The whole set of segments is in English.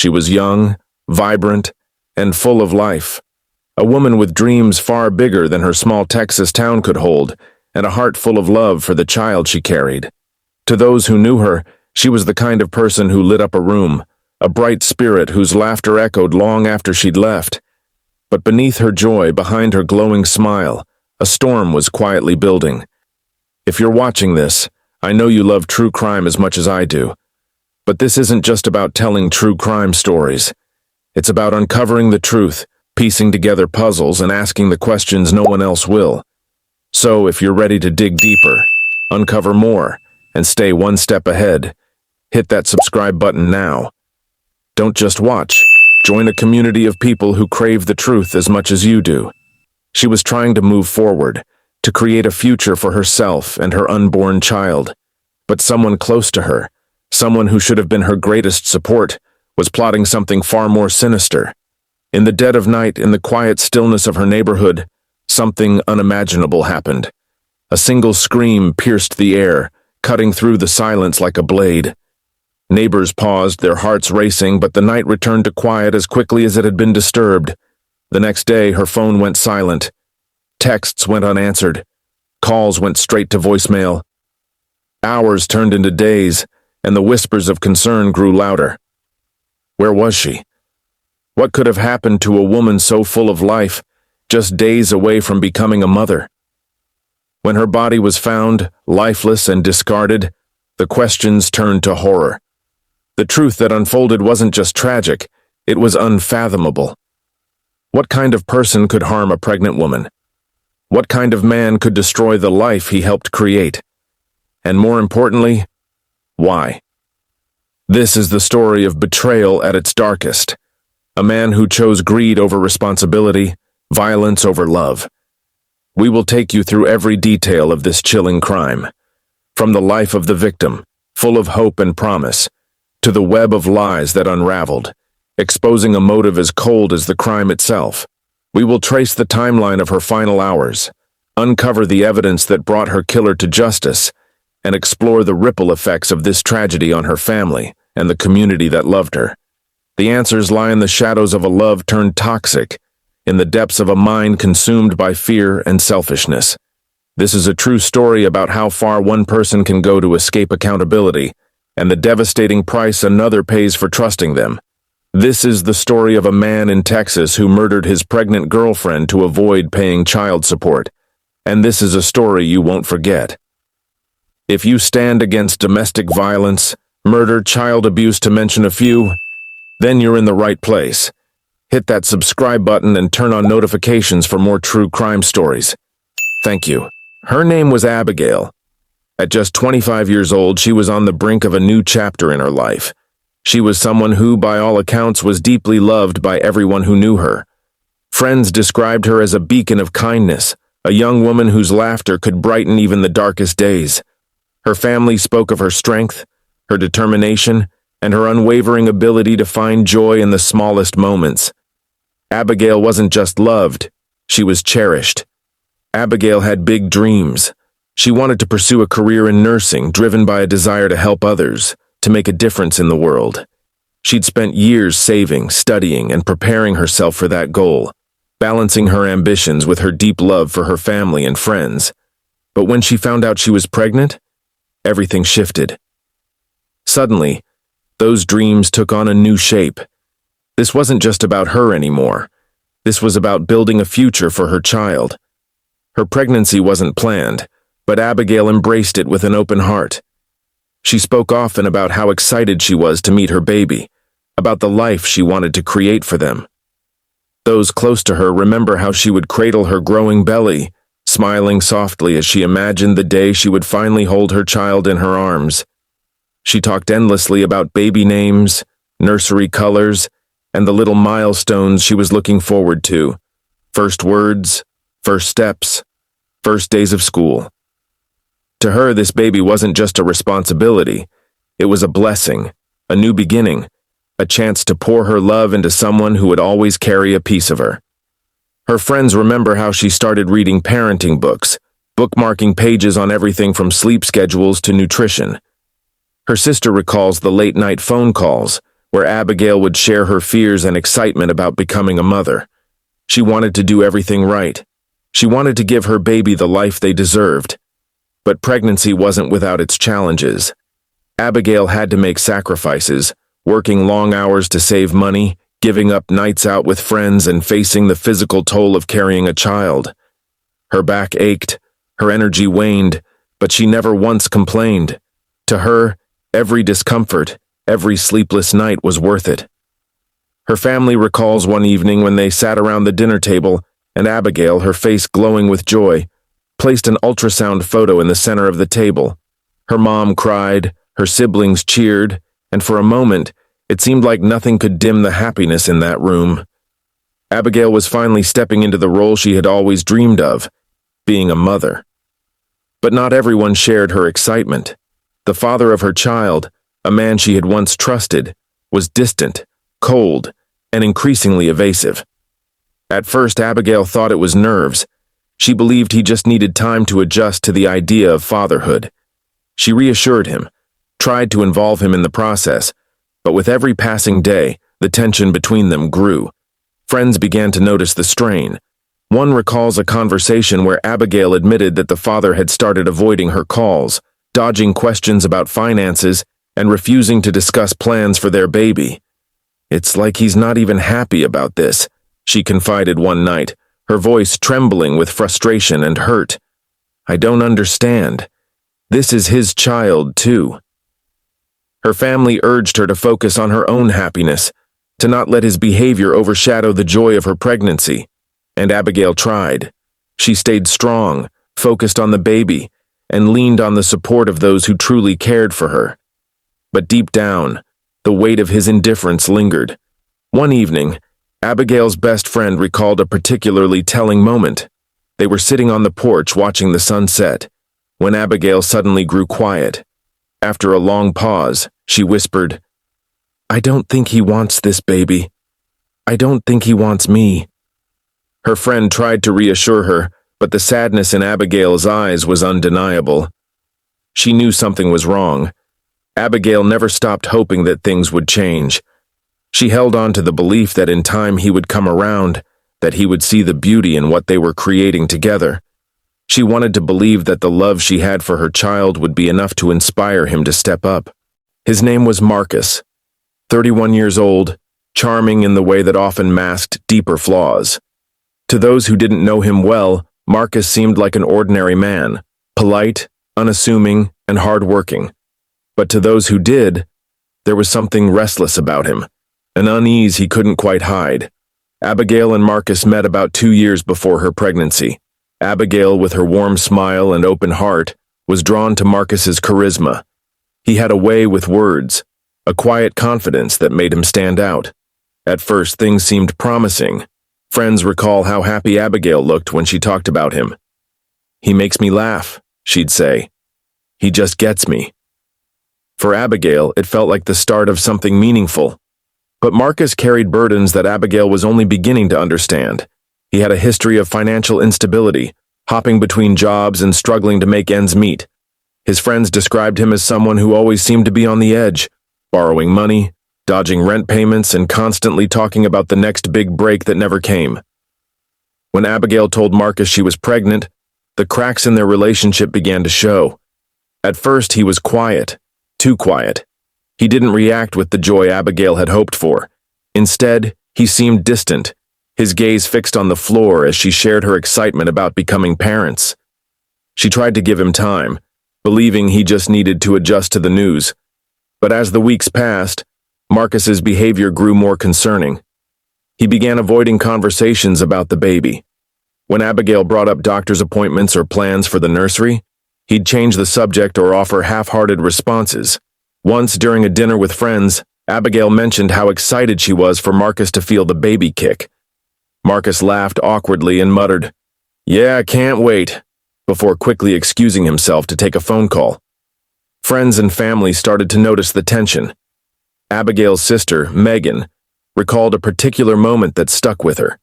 She was young, vibrant, and full of life. A woman with dreams far bigger than her small Texas town could hold, and a heart full of love for the child she carried. To those who knew her, she was the kind of person who lit up a room, a bright spirit whose laughter echoed long after she'd left. But beneath her joy, behind her glowing smile, a storm was quietly building. If you're watching this, I know you love true crime as much as I do. But this isn't just about telling true crime stories. It's about uncovering the truth, piecing together puzzles, and asking the questions no one else will. So, if you're ready to dig deeper, uncover more, and stay one step ahead, hit that subscribe button now. Don't just watch. Join a community of people who crave the truth as much as you do. She was trying to move forward, to create a future for herself and her unborn child. But someone close to her, someone who should have been her greatest support, was plotting something far more sinister. In the dead of night, in the quiet stillness of her neighborhood, something unimaginable happened. A single scream pierced the air, cutting through the silence like a blade. Neighbors paused, their hearts racing, but the night returned to quiet as quickly as it had been disturbed. The next day, her phone went silent. Texts went unanswered. Calls went straight to voicemail. Hours turned into days, and the whispers of concern grew louder. Where was she? What could have happened to a woman so full of life, just days away from becoming a mother? When her body was found, lifeless and discarded, the questions turned to horror. The truth that unfolded wasn't just tragic, it was unfathomable. What kind of person could harm a pregnant woman? What kind of man could destroy the life he helped create? And more importantly, why? This is the story of betrayal at its darkest. A man who chose greed over responsibility, violence over love. We will take you through every detail of this chilling crime. From the life of the victim, full of hope and promise, to the web of lies that unraveled, exposing a motive as cold as the crime itself. We will trace the timeline of her final hours, uncover the evidence that brought her killer to justice, and explore the ripple effects of this tragedy on her family and the community that loved her. The answers lie in the shadows of a love turned toxic, in the depths of a mind consumed by fear and selfishness. This is a true story about how far one person can go to escape accountability, and the devastating price another pays for trusting them. This is the story of a man in Texas who murdered his pregnant girlfriend to avoid paying child support. And this is a story you won't forget. If you stand against domestic violence, murder, child abuse to mention a few, then you're in the right place. Hit that subscribe button and turn on notifications for more true crime stories. Thank you. Her name was Abigail. At just 25 years old, she was on the brink of a new chapter in her life. She was someone who, by all accounts, was deeply loved by everyone who knew her. Friends described her as a beacon of kindness, a young woman whose laughter could brighten even the darkest days. Her family spoke of her strength, her determination, and her unwavering ability to find joy in the smallest moments. Abigail wasn't just loved, she was cherished. Abigail had big dreams. She wanted to pursue a career in nursing, driven by a desire to help others, to make a difference in the world. She'd spent years saving, studying, and preparing herself for that goal, balancing her ambitions with her deep love for her family and friends. But when she found out she was pregnant, everything shifted. Suddenly, those dreams took on a new shape. This wasn't just about her anymore. This was about building a future for her child. Her pregnancy wasn't planned, but Abigail embraced it with an open heart. She spoke often about how excited she was to meet her baby, about the life she wanted to create for them. Those close to her remember how she would cradle her growing belly, smiling softly as she imagined the day she would finally hold her child in her arms. She talked endlessly about baby names, nursery colors, and the little milestones she was looking forward to. First words, first steps, first days of school. To her, this baby wasn't just a responsibility. It was a blessing, a new beginning, a chance to pour her love into someone who would always carry a piece of her. Her friends remember how she started reading parenting books, bookmarking pages on everything from sleep schedules to nutrition. Her sister recalls the late-night phone calls, where Abigail would share her fears and excitement about becoming a mother. She wanted to do everything right. She wanted to give her baby the life they deserved. But pregnancy wasn't without its challenges. Abigail had to make sacrifices, working long hours to save money, giving up nights out with friends, and facing the physical toll of carrying a child. Her back ached, her energy waned, but she never once complained. To her, every discomfort, every sleepless night was worth it. Her family recalls one evening when they sat around the dinner table and Abigail, her face glowing with joy, placed an ultrasound photo in the center of the table. Her mom cried, her siblings cheered, and for a moment, it seemed like nothing could dim the happiness in that room. Abigail was finally stepping into the role she had always dreamed of, being a mother. But not everyone shared her excitement. The father of her child, a man she had once trusted, was distant, cold, and increasingly evasive. At first, Abigail thought it was nerves. She believed he just needed time to adjust to the idea of fatherhood. She reassured him, tried to involve him in the process, but with every passing day, the tension between them grew. Friends began to notice the strain. One recalls a conversation where Abigail admitted that the father had started avoiding her calls, dodging questions about finances, and refusing to discuss plans for their baby. "It's like he's not even happy about this," she confided one night, her voice trembling with frustration and hurt. "I don't understand. This is his child, too." Her family urged her to focus on her own happiness, to not let his behavior overshadow the joy of her pregnancy. And Abigail tried. She stayed strong, focused on the baby, and leaned on the support of those who truly cared for her. But deep down, the weight of his indifference lingered. One evening, Abigail's best friend recalled a particularly telling moment. They were sitting on the porch watching the sunset, when Abigail suddenly grew quiet. After a long pause, she whispered, "I don't think he wants this baby. I don't think he wants me." Her friend tried to reassure her, but the sadness in Abigail's eyes was undeniable. She knew something was wrong. Abigail never stopped hoping that things would change. She held on to the belief that in time he would come around, that he would see the beauty in what they were creating together. She wanted to believe that the love she had for her child would be enough to inspire him to step up. His name was Marcus, 31 years old, charming in the way that often masked deeper flaws. To those who didn't know him well, Marcus seemed like an ordinary man, polite, unassuming, and hard-working. But to those who did, there was something restless about him, an unease he couldn't quite hide. Abigail and Marcus met about 2 years before her pregnancy. Abigail, with her warm smile and open heart, was drawn to Marcus's charisma. He had a way with words, a quiet confidence that made him stand out. At first, things seemed promising. Friends recall how happy Abigail looked when she talked about him. "He makes me laugh," she'd say. "He just gets me." For Abigail, it felt like the start of something meaningful. But Marcus carried burdens that Abigail was only beginning to understand. He had a history of financial instability, hopping between jobs and struggling to make ends meet. His friends described him as someone who always seemed to be on the edge, borrowing money, dodging rent payments, and constantly talking about the next big break that never came. When Abigail told Marcus she was pregnant, the cracks in their relationship began to show. At first, he was quiet, too quiet. He didn't react with the joy Abigail had hoped for. Instead, he seemed distant, his gaze fixed on the floor as she shared her excitement about becoming parents. She tried to give him time, believing he just needed to adjust to the news. But as the weeks passed, Marcus's behavior grew more concerning. He began avoiding conversations about the baby. When Abigail brought up doctor's appointments or plans for the nursery, he'd change the subject or offer half-hearted responses. Once, during a dinner with friends, Abigail mentioned how excited she was for Marcus to feel the baby kick. Marcus laughed awkwardly and muttered, "Yeah, I can't wait," before quickly excusing himself to take a phone call. Friends and family started to notice the tension. Abigail's sister, Megan, recalled a particular moment that stuck with her.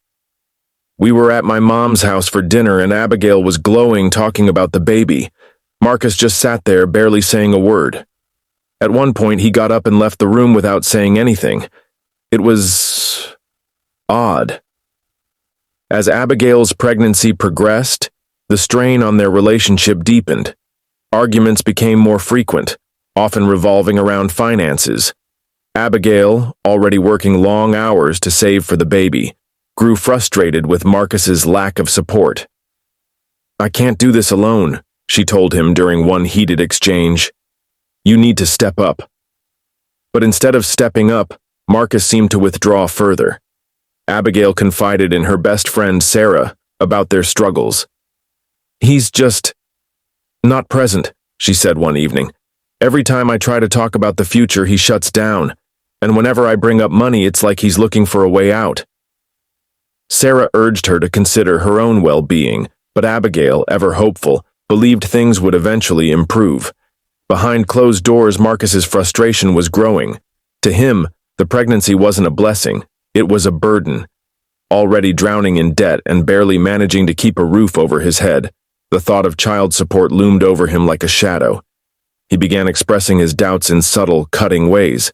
"We were at my mom's house for dinner and Abigail was glowing talking about the baby. Marcus just sat there, barely saying a word. At one point, he got up and left the room without saying anything. It was odd. As Abigail's pregnancy progressed, the strain on their relationship deepened. Arguments became more frequent, often revolving around finances. Abigail, already working long hours to save for the baby, grew frustrated with Marcus's lack of support. "I can't do this alone," she told him during one heated exchange. "You need to step up." But instead of stepping up, Marcus seemed to withdraw further. Abigail confided in her best friend Sarah about their struggles. "He's just not present," she said one evening. "Every time I try to talk about the future, he shuts down, and whenever I bring up money, it's like he's looking for a way out." Sarah urged her to consider her own well-being, but Abigail, ever hopeful, believed things would eventually improve. Behind closed doors, Marcus's frustration was growing. To him, the pregnancy wasn't a blessing, it was a burden. Already drowning in debt and barely managing to keep a roof over his head, the thought of child support loomed over him like a shadow. He began expressing his doubts in subtle, cutting ways.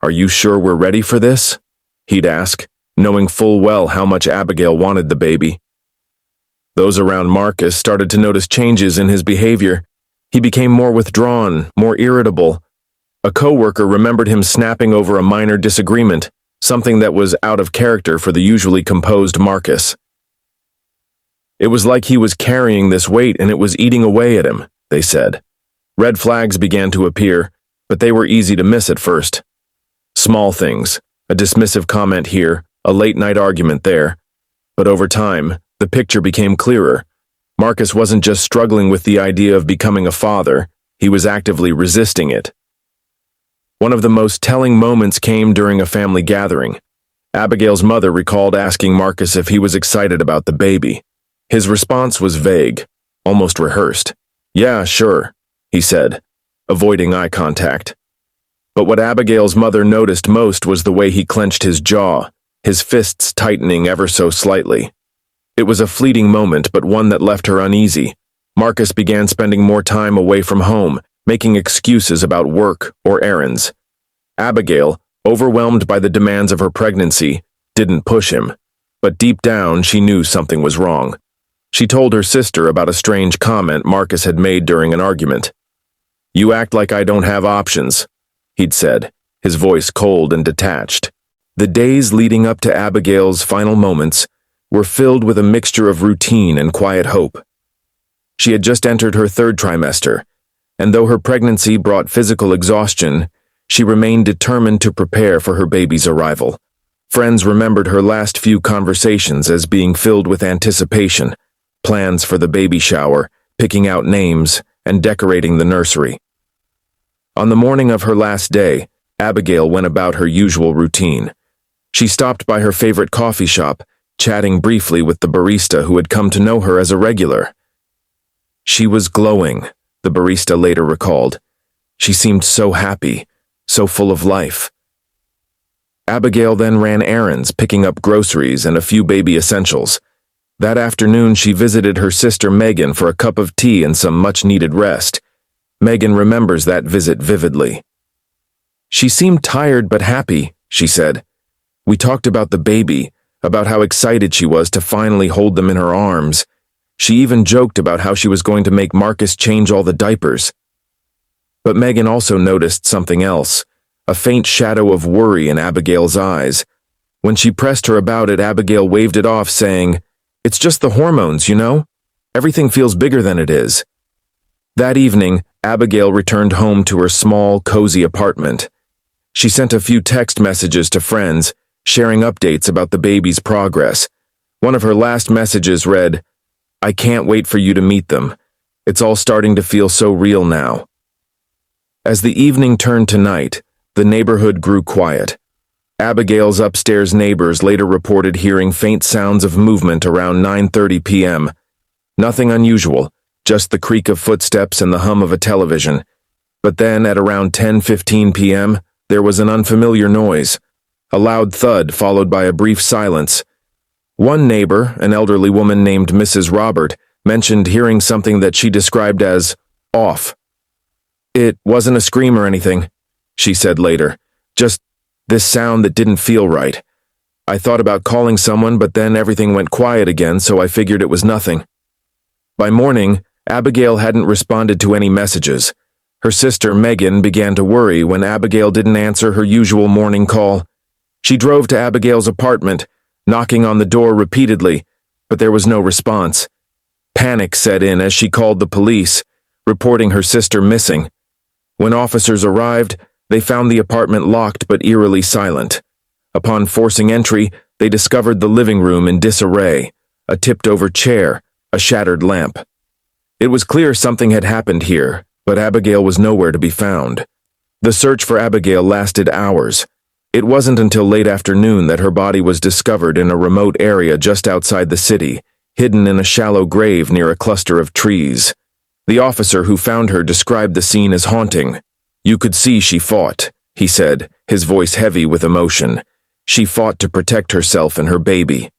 "Are you sure we're ready for this?" he'd ask, knowing full well how much Abigail wanted the baby. Those around Marcus started to notice changes in his behavior. He became more withdrawn, more irritable. A coworker remembered him snapping over a minor disagreement, something that was out of character for the usually composed Marcus. It was like he was carrying this weight and it was eating away at him, they said. Red flags began to appear, but they were easy to miss at first. Small things, a dismissive comment here, a late-night argument there. But over time, the picture became clearer. Marcus wasn't just struggling with the idea of becoming a father, he was actively resisting it. One of the most telling moments came during a family gathering. Abigail's mother recalled asking Marcus if he was excited about the baby. His response was vague, almost rehearsed. "Yeah, sure," he said, avoiding eye contact. But what Abigail's mother noticed most was the way he clenched his jaw, his fists tightening ever so slightly. It was a fleeting moment, but one that left her uneasy. Marcus began spending more time away from home, making excuses about work or errands. Abigail, overwhelmed by the demands of her pregnancy, didn't push him. But deep down, she knew something was wrong. She told her sister about a strange comment Marcus had made during an argument. "You act like I don't have options," he'd said, his voice cold and detached. The days leading up to Abigail's final moments were filled with a mixture of routine and quiet hope. She had just entered her third trimester, and though her pregnancy brought physical exhaustion, she remained determined to prepare for her baby's arrival. Friends remembered her last few conversations as being filled with anticipation, plans for the baby shower, picking out names, and decorating the nursery. On the morning of her last day, Abigail went about her usual routine. She stopped by her favorite coffee shop, chatting briefly with the barista who had come to know her as a regular. She was glowing, the barista later recalled. She seemed so happy, so full of life. Abigail then ran errands, picking up groceries and a few baby essentials. That afternoon, she visited her sister Megan for a cup of tea and some much-needed rest. Megan remembers that visit vividly. "She seemed tired but happy," she said. "We talked about the baby, about how excited she was to finally hold them in her arms. She even joked about how she was going to make Marcus change all the diapers." But Megan also noticed something else, a faint shadow of worry in Abigail's eyes. When she pressed her about it, Abigail waved it off, saying, "It's just the hormones, you know? Everything feels bigger than it is." That evening, Abigail returned home to her small, cozy apartment. She sent a few text messages to friends, sharing updates about the baby's progress. One of her last messages read, "I can't wait for you to meet them. It's all starting to feel so real now." As the evening turned to night, the neighborhood grew quiet. Abigail's upstairs neighbors later reported hearing faint sounds of movement around 9:30 p.m. Nothing unusual, just the creak of footsteps and the hum of a television. But then, at around 10:15 p.m., there was an unfamiliar noise, a loud thud followed by a brief silence. One neighbor, an elderly woman named Mrs. Robert, mentioned hearing something that she described as off. It wasn't a scream or anything, she said later. Just this sound that didn't feel right. I thought about calling someone, but then everything went quiet again, so I figured it was nothing. By morning, Abigail hadn't responded to any messages. Her sister, Megan, began to worry when Abigail didn't answer her usual morning call. She drove to Abigail's apartment, knocking on the door repeatedly, but there was no response. Panic set in as she called the police, reporting her sister missing. When officers arrived, they found the apartment locked but eerily silent. Upon forcing entry, they discovered the living room in disarray, a tipped-over chair, a shattered lamp. It was clear something had happened here, but Abigail was nowhere to be found. The search for Abigail lasted hours. It wasn't until late afternoon that her body was discovered in a remote area just outside the city, hidden in a shallow grave near a cluster of trees. The officer who found her described the scene as haunting. "You could see she fought," he said, his voice heavy with emotion. "She fought to protect herself and her baby."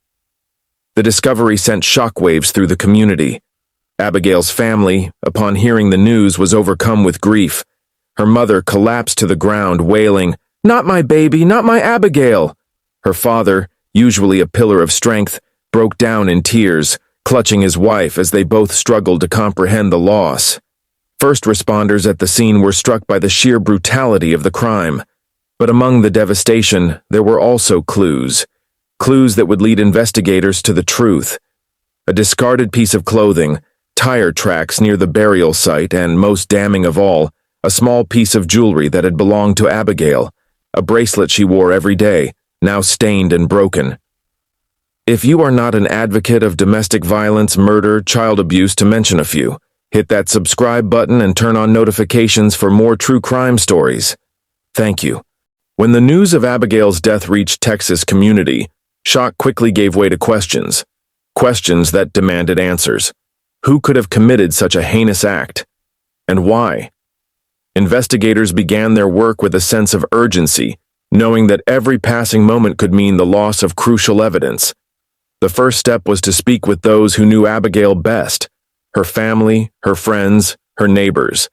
The discovery sent shockwaves through the community. Abigail's family, upon hearing the news, was overcome with grief. Her mother collapsed to the ground, wailing, "Not my baby, not my Abigail!" Her father, usually a pillar of strength, broke down in tears, clutching his wife as they both struggled to comprehend the loss. First responders at the scene were struck by the sheer brutality of the crime. But among the devastation, there were also clues that would lead investigators to the truth. A discarded piece of clothing, tire tracks near the burial site, and most damning of all, a small piece of jewelry that had belonged to Abigail, a bracelet she wore every day, now stained and broken. If you are not an advocate of domestic violence, murder, child abuse, to mention a few, hit that subscribe button and turn on notifications for more true crime stories. Thank you. When the news of Abigail's death reached Texas community, shock quickly gave way to questions that demanded answers. Who could have committed such a heinous act? And why? Investigators began their work with a sense of urgency, knowing that every passing moment could mean the loss of crucial evidence. The first step was to speak with those who knew Abigail best: her family, her friends, her neighbors.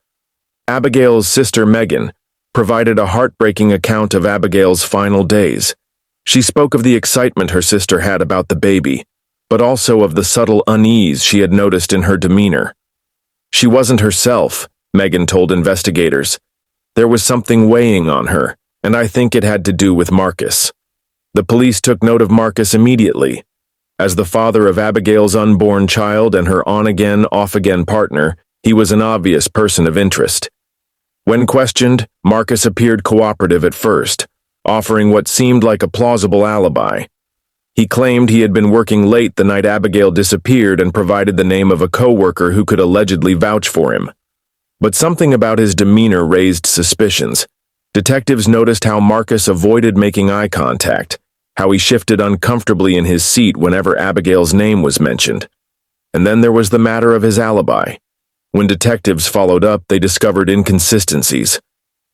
Abigail's sister, Megan, provided a heartbreaking account of Abigail's final days. She spoke of the excitement her sister had about the baby, but also of the subtle unease she had noticed in her demeanor. She wasn't herself, Megan told investigators. There was something weighing on her, and I think it had to do with Marcus. The police took note of Marcus immediately. As the father of Abigail's unborn child and her on-again, off-again partner, he was an obvious person of interest. When questioned, Marcus appeared cooperative at first, offering what seemed like a plausible alibi. He claimed he had been working late the night Abigail disappeared and provided the name of a co-worker who could allegedly vouch for him. But something about his demeanor raised suspicions. Detectives noticed how Marcus avoided making eye contact, how he shifted uncomfortably in his seat whenever Abigail's name was mentioned. And then there was the matter of his alibi. When detectives followed up, they discovered inconsistencies.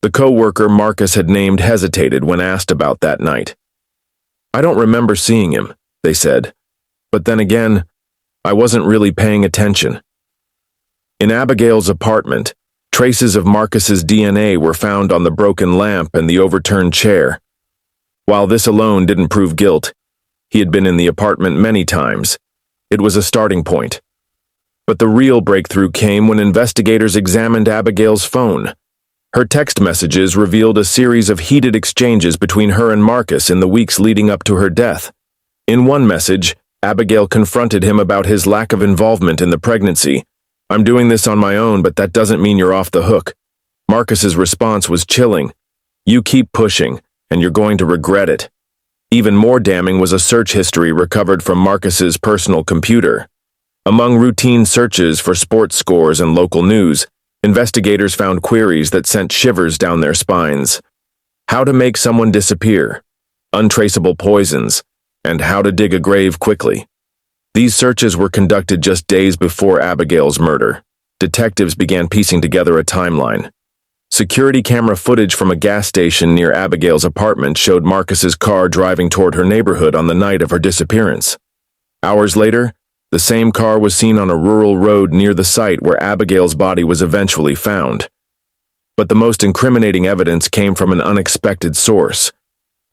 The co-worker Marcus had named hesitated when asked about that night. "I don't remember seeing him," they said. But then again, I wasn't really paying attention. In Abigail's apartment, traces of Marcus's DNA were found on the broken lamp and the overturned chair. While this alone didn't prove guilt, he had been in the apartment many times. It was a starting point. But the real breakthrough came when investigators examined Abigail's phone. Her text messages revealed a series of heated exchanges between her and Marcus in the weeks leading up to her death. In one message, Abigail confronted him about his lack of involvement in the pregnancy. "I'm doing this on my own, but that doesn't mean you're off the hook." Marcus's response was chilling. "You keep pushing, and you're going to regret it." Even more damning was a search history recovered from Marcus's personal computer. Among routine searches for sports scores and local news, investigators found queries that sent shivers down their spines. How to make someone disappear, untraceable poisons, and how to dig a grave quickly. These searches were conducted just days before Abigail's murder. Detectives began piecing together a timeline. Security camera footage from a gas station near Abigail's apartment showed Marcus's car driving toward her neighborhood on the night of her disappearance. Hours later, the same car was seen on a rural road near the site where Abigail's body was eventually found. But the most incriminating evidence came from an unexpected source.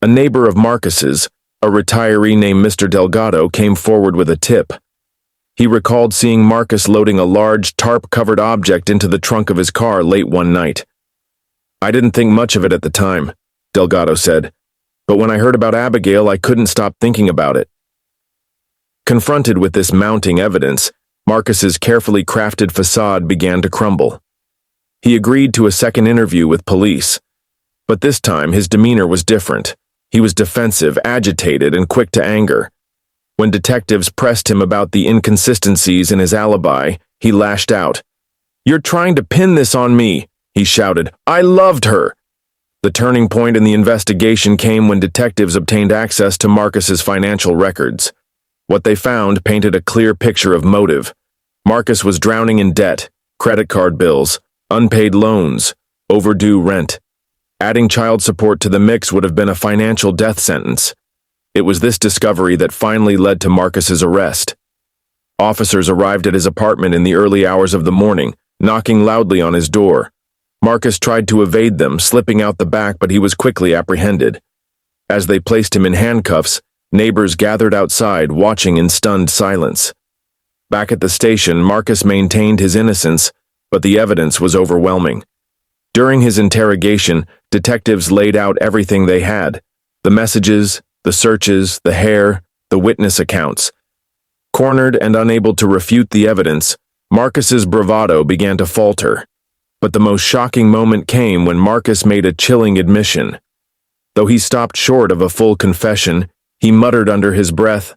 A neighbor of Marcus's, a retiree named Mr. Delgado, came forward with a tip. He recalled seeing Marcus loading a large, tarp-covered object into the trunk of his car late one night. "I didn't think much of it at the time," Delgado said, "but when I heard about Abigail, I couldn't stop thinking about it." Confronted with this mounting evidence, Marcus's carefully crafted facade began to crumble. He agreed to a second interview with police, but this time his demeanor was different. He was defensive, agitated, and quick to anger. When detectives pressed him about the inconsistencies in his alibi, he lashed out. "You're trying to pin this on me," he shouted. "I loved her." The turning point in the investigation came when detectives obtained access to Marcus's financial records. What they found painted a clear picture of motive. Marcus was drowning in debt, credit card bills, unpaid loans, overdue rent. Adding child support to the mix would have been a financial death sentence. It was this discovery that finally led to Marcus's arrest. Officers arrived at his apartment in the early hours of the morning, knocking loudly on his door. Marcus tried to evade them, slipping out the back, but he was quickly apprehended. As they placed him in handcuffs, neighbors gathered outside, watching in stunned silence. Back at the station, Marcus maintained his innocence, but the evidence was overwhelming. During his interrogation, detectives laid out everything they had: the messages, the searches, the hair, the witness accounts. Cornered and unable to refute the evidence, Marcus's bravado began to falter. But the most shocking moment came when Marcus made a chilling admission. Though he stopped short of a full confession, he muttered under his breath,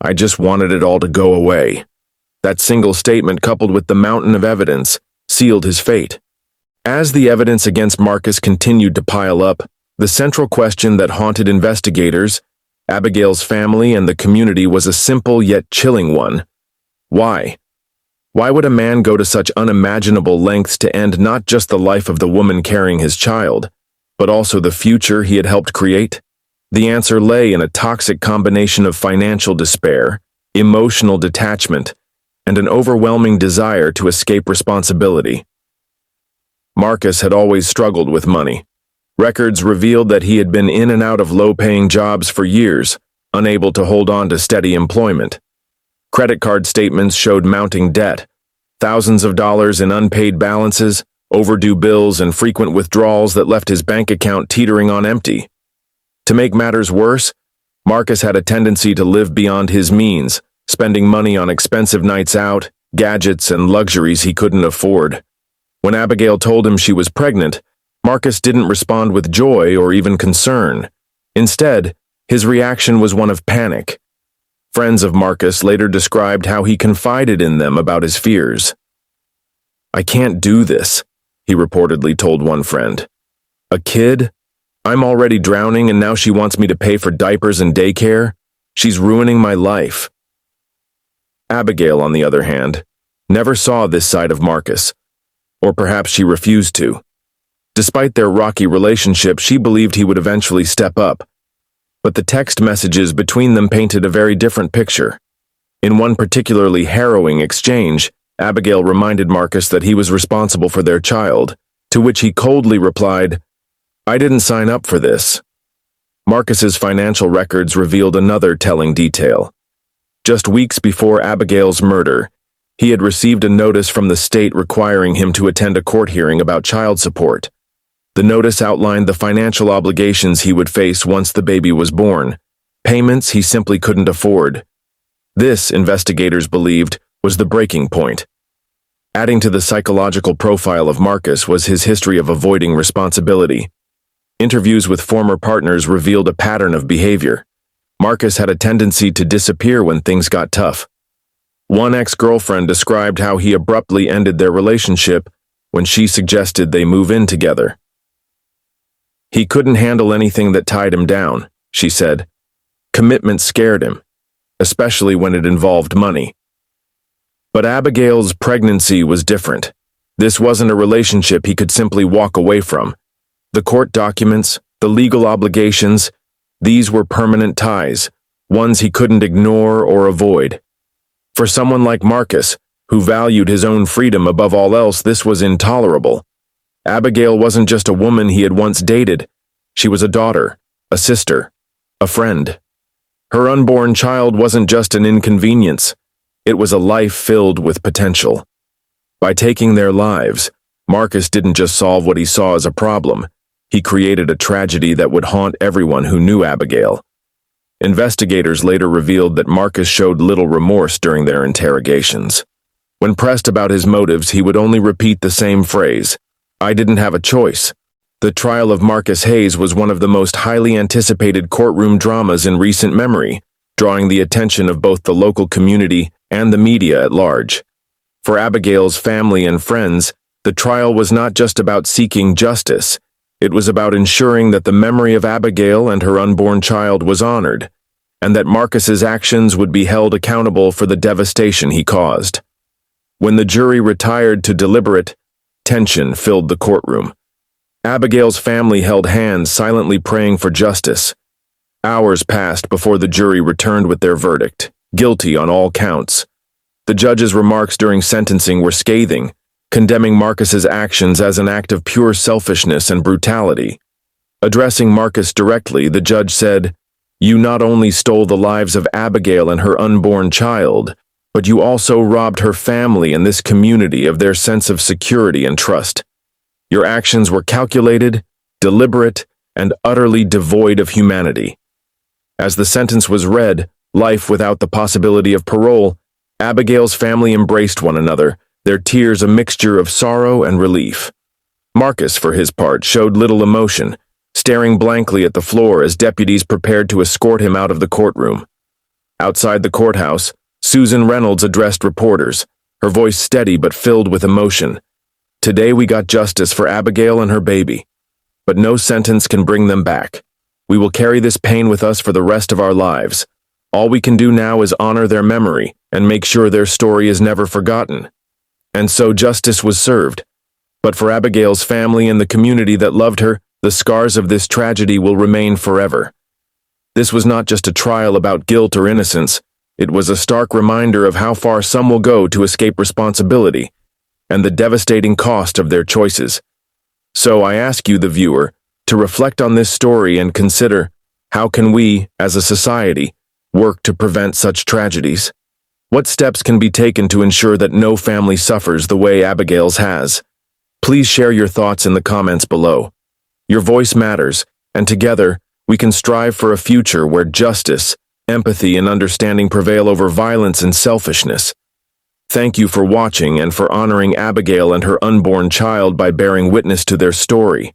"I just wanted it all to go away." That single statement, coupled with the mountain of evidence, sealed his fate. As the evidence against Marcus continued to pile up, the central question that haunted investigators, Abigail's family, and the community was a simple yet chilling one. Why? Why would a man go to such unimaginable lengths to end not just the life of the woman carrying his child, but also the future he had helped create? The answer lay in a toxic combination of financial despair, emotional detachment, and an overwhelming desire to escape responsibility. Marcus had always struggled with money. Records revealed that he had been in and out of low-paying jobs for years, unable to hold on to steady employment. Credit card statements showed mounting debt, thousands of dollars in unpaid balances, overdue bills, and frequent withdrawals that left his bank account teetering on empty. To make matters worse, Marcus had a tendency to live beyond his means, spending money on expensive nights out, gadgets, and luxuries he couldn't afford. When Abigail told him she was pregnant, Marcus didn't respond with joy or even concern. Instead, his reaction was one of panic. Friends of Marcus later described how he confided in them about his fears. "I can't do this," he reportedly told one friend. "A kid? I'm already drowning and now she wants me to pay for diapers and daycare? She's ruining my life." Abigail, on the other hand, never saw this side of Marcus. Or perhaps she refused to. Despite their rocky relationship, she believed he would eventually step up. But the text messages between them painted a very different picture. In one particularly harrowing exchange, Abigail reminded Marcus that he was responsible for their child, to which he coldly replied, "I didn't sign up for this." Marcus's financial records revealed another telling detail. Just weeks before Abigail's murder, he had received a notice from the state requiring him to attend a court hearing about child support. The notice outlined the financial obligations he would face once the baby was born, payments he simply couldn't afford. This, investigators believed, was the breaking point. Adding to the psychological profile of Marcus was his history of avoiding responsibility. Interviews with former partners revealed a pattern of behavior. Marcus had a tendency to disappear when things got tough. One ex-girlfriend described how he abruptly ended their relationship when she suggested they move in together. "He couldn't handle anything that tied him down," she said. "Commitment scared him, especially when it involved money." But Abigail's pregnancy was different. This wasn't a relationship he could simply walk away from. The court documents, the legal obligations, these were permanent ties, ones he couldn't ignore or avoid. For someone like Marcus, who valued his own freedom above all else, this was intolerable. Abigail wasn't just a woman he had once dated. She was a daughter, a sister, a friend. Her unborn child wasn't just an inconvenience. It was a life filled with potential. By taking their lives, Marcus didn't just solve what he saw as a problem. He created a tragedy that would haunt everyone who knew Abigail. Investigators later revealed that Marcus showed little remorse during their interrogations. When pressed about his motives, he would only repeat the same phrase, "I didn't have a choice." The trial of Marcus Hayes was one of the most highly anticipated courtroom dramas in recent memory, drawing the attention of both the local community and the media at large. For Abigail's family and friends, the trial was not just about seeking justice. It was about ensuring that the memory of Abigail and her unborn child was honored, and that Marcus's actions would be held accountable for the devastation he caused. When the jury retired to deliberate, tension filled the courtroom. Abigail's family held hands, silently praying for justice. Hours passed before the jury returned with their verdict, guilty on all counts. The judge's remarks during sentencing were scathing, condemning Marcus's actions as an act of pure selfishness and brutality. Addressing Marcus directly, the judge said, "You not only stole the lives of Abigail and her unborn child, but you also robbed her family and this community of their sense of security and trust. Your actions were calculated, deliberate, and utterly devoid of humanity." As the sentence was read, life without the possibility of parole, Abigail's family embraced one another, their tears a mixture of sorrow and relief. Marcus, for his part, showed little emotion, staring blankly at the floor as deputies prepared to escort him out of the courtroom. Outside the courthouse, Susan Reynolds addressed reporters, her voice steady but filled with emotion. "Today we got justice for Abigail and her baby, but no sentence can bring them back. We will carry this pain with us for the rest of our lives. All we can do now is honor their memory and make sure their story is never forgotten." And so justice was served. But for Abigail's family and the community that loved her, the scars of this tragedy will remain forever. This was not just a trial about guilt or innocence. It was a stark reminder of how far some will go to escape responsibility and the devastating cost of their choices. So I ask you, the viewer, to reflect on this story and consider, how can we, as a society, work to prevent such tragedies? What steps can be taken to ensure that no family suffers the way Abigail's has? Please share your thoughts in the comments below. Your voice matters, and together, we can strive for a future where justice, empathy, and understanding prevail over violence and selfishness. Thank you for watching and for honoring Abigail and her unborn child by bearing witness to their story.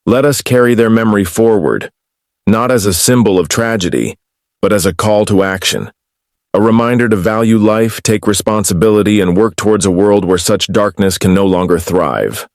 Let us carry their memory forward, not as a symbol of tragedy, but as a call to action. A reminder to value life, take responsibility, and work towards a world where such darkness can no longer thrive.